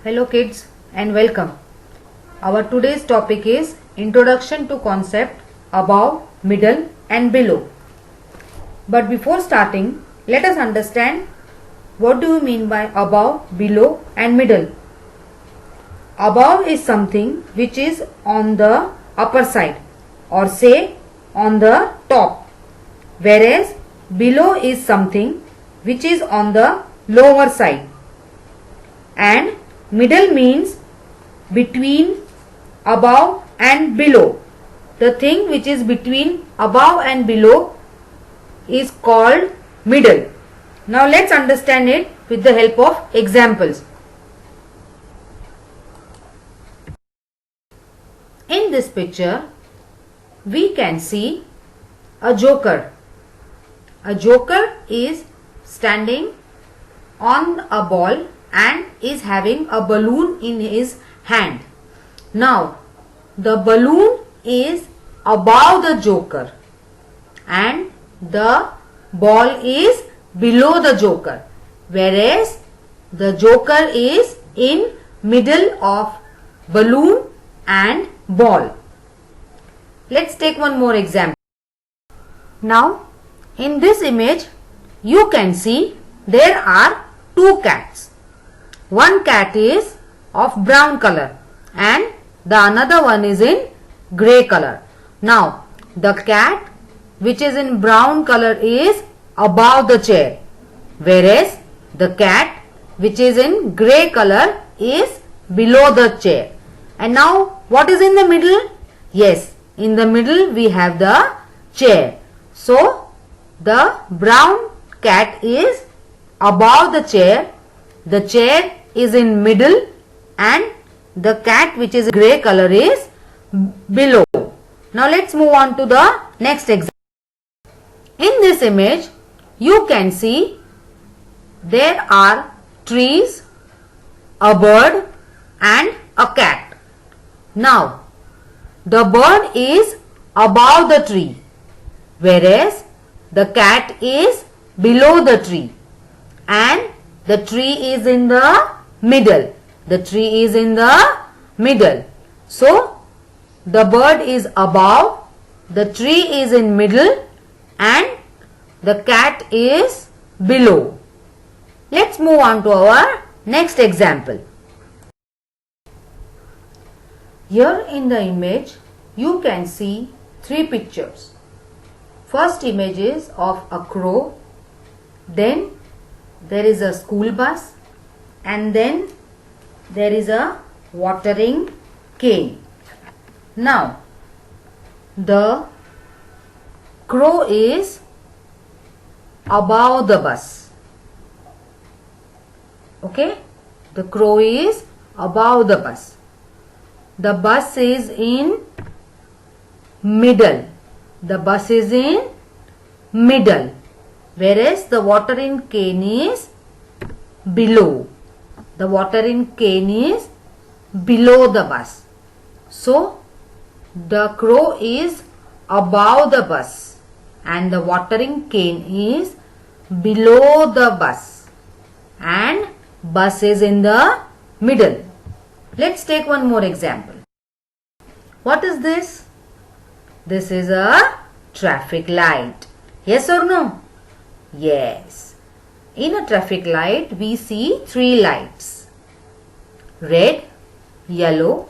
Hello kids and welcome. Our today's topic is Introduction to Concept Above, Middle and Below. But before starting, let us understand what do you mean by above, below and middle. Above is something which is on the upper side or say on the top, whereas below is something which is on the lower side, and middle means between above and below. The thing which is between above and below is called middle. Now let's understand it with the help of examples. In this picture, we can see a joker. A joker is standing on a ball and is having a balloon in his hand. Now, the balloon is above the joker and the ball is below the joker, whereas the joker is in middle of balloon and ball. Let's take one more example. Now, in this image, you can see there are two cats. One cat is of brown color and the another one is in grey color. Now, the cat which is in brown color is above the chair, whereas the cat which is in grey color is below the chair. And now, what is in the middle? Yes, in the middle we have the chair. So, the brown cat is above the chair is in middle and the cat which is grey color is below. Now let's move on to the next example. In this image, you can see there are trees, a bird and a cat. Now, the bird is above the tree, whereas the cat is below the tree and the tree is in the middle. The tree is in the middle. So, the bird is above, the tree is in middle and the cat is below. Let's move on to our next example. Here in the image, you can see three pictures. First image is of a crow, then there is a school bus and then there is a watering cane. Now, the crow is above the bus. Okay? The crow is above the bus. The bus is in middle. The bus is in middle, whereas the watering cane is below. The watering cane is below the bus. So, the crow is above the bus and the watering cane is below the bus and bus is in the middle. Let's take one more example. What is this? This is a traffic light. Yes or no? Yes. In a traffic light, we see three lights. Red, yellow,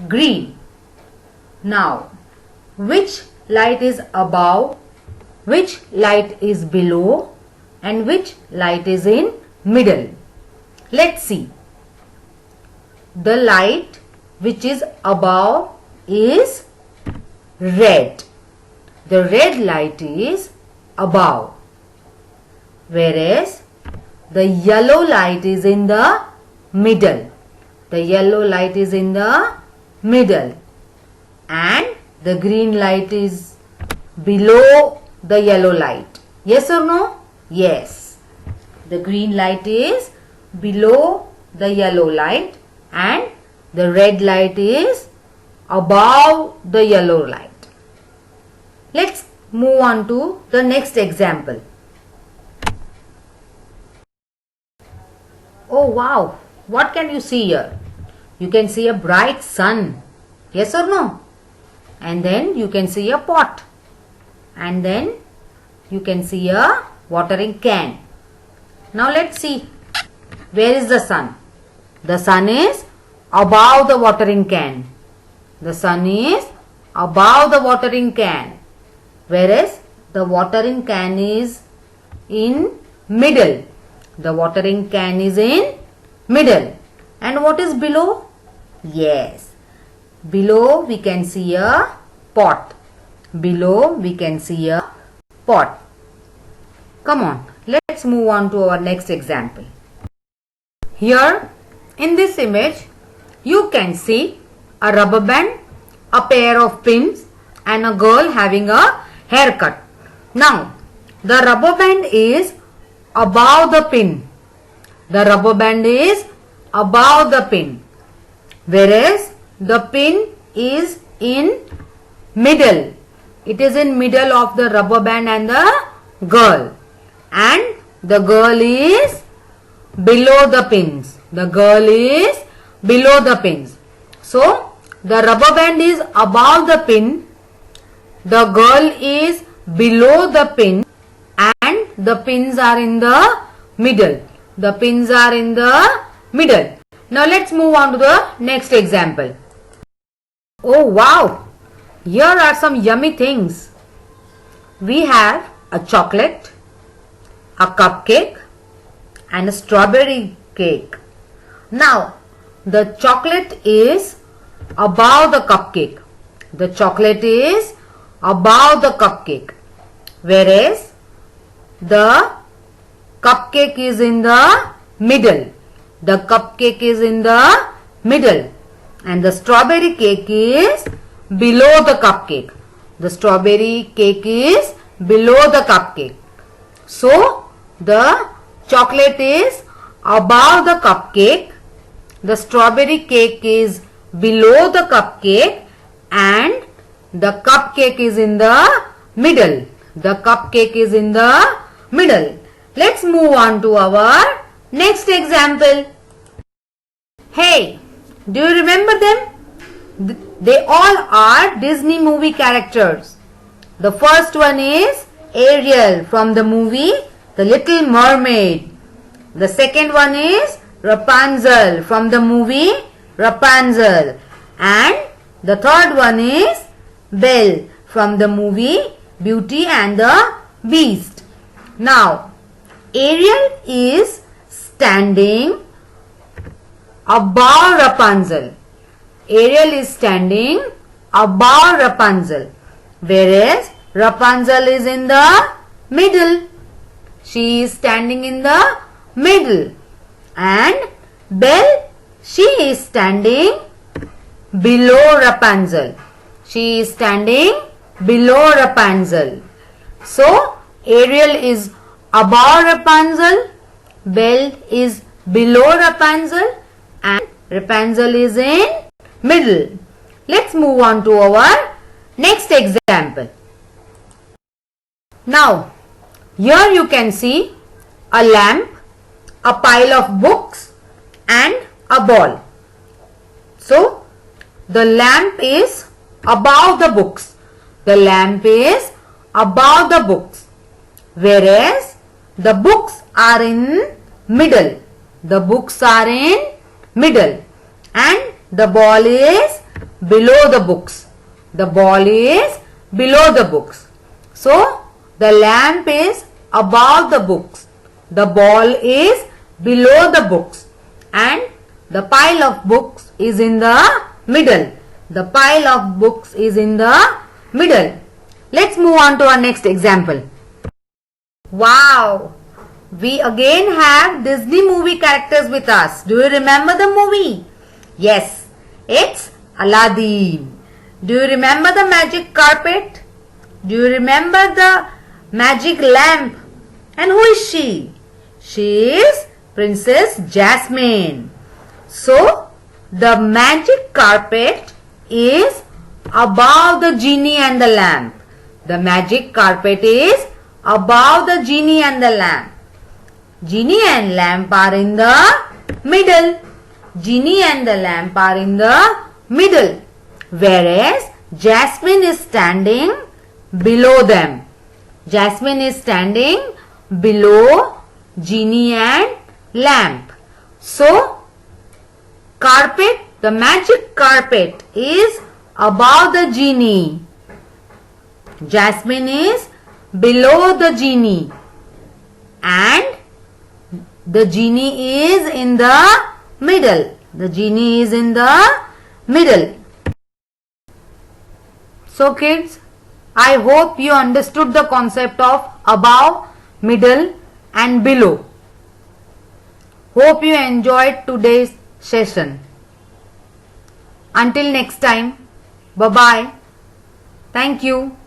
green. Now, which light is above, which light is below and which light is in middle? Let's see. The light which is above is red. The red light is above, whereas the yellow light is in the middle. The yellow light is in the middle and the green light is below the yellow light. Yes or no? Yes. The green light is below the yellow light and the red light is above the yellow light. Let's move on to the next example. Oh wow, what can you see here? you can see a bright sun. Yes or no? And then you can see a pot. And then you can see a watering can. Now let's see. Where is the sun? The sun is above the watering can. The sun is above the watering can. Whereas the watering can is in middle. The watering can is in middle. And what is below? Yes. Below we can see a pot. Below we can see a pot. Come on, let's move on to our next example. Here in this image, you can see a rubber band, a pair of pins and a girl having a haircut. Now, the rubber band is above the pin. The rubber band is above the pin. Whereas the pin is in middle. It is in middle of the rubber band and the girl. And the girl is below the pins. The girl is below the pins. So, the rubber band is above the pin. The girl is below the pin. And the pins are in the middle. The pins are in the middle. Now, let's move on to the next example. Oh, wow! Here are some yummy things. We have a chocolate, a cupcake and a strawberry cake. Now, the chocolate is above the cupcake. The chocolate is above the cupcake. Whereas, the cupcake is in the middle. The cupcake is in the middle. And the strawberry cake is below the cupcake. The strawberry cake is below the cupcake. So, the chocolate is above the cupcake. The strawberry cake is below the cupcake. And the cupcake is in the middle. The cupcake is in the middle. Let's move on to our next example. Hey, do you remember them? They all are Disney movie characters. The first one is Ariel from the movie The Little Mermaid. The second one is Rapunzel from the movie Rapunzel. And the third one is Belle from the movie Beauty and the Beast. Now, Ariel is standing above Rapunzel. Ariel is standing above Rapunzel. Whereas Rapunzel is in the middle. She is standing in the middle. And Belle, she is standing below Rapunzel. She is standing below Rapunzel. So, Ariel is above Rapunzel. Belle is below Rapunzel. And Rapunzel is in middle. Let's move on to our next example. Now, here you can see a lamp, a pile of books and a ball. So, the lamp is above the books. The lamp is above the books. Whereas, the books are in middle. The books are in middle. And the ball is below the books. The ball is below the books. So, the lamp is above the books. The ball is below the books. And the pile of books is in the middle. The pile of books is in the middle. Let's move on to our next example. Wow! We again have Disney movie characters with us. Do you remember the movie? Yes, it's Aladdin. Do you remember the magic carpet? Do you remember the magic lamp? And who is she? She is Princess Jasmine. So, the magic carpet is above the genie and the lamp. The magic carpet is above the genie and the lamp. Genie and lamp are in the middle. genie and the lamp are in the middle, whereas Jasmine is standing below them. Jasmine is standing below genie and lamp. So, carpet, the magic carpet is above the genie. Jasmine is below the genie and the genie is in the middle. The genie is in the middle. So kids, I hope you understood the concept of above, middle and below. Hope you enjoyed today's session. Until next time, bye-bye. Thank you.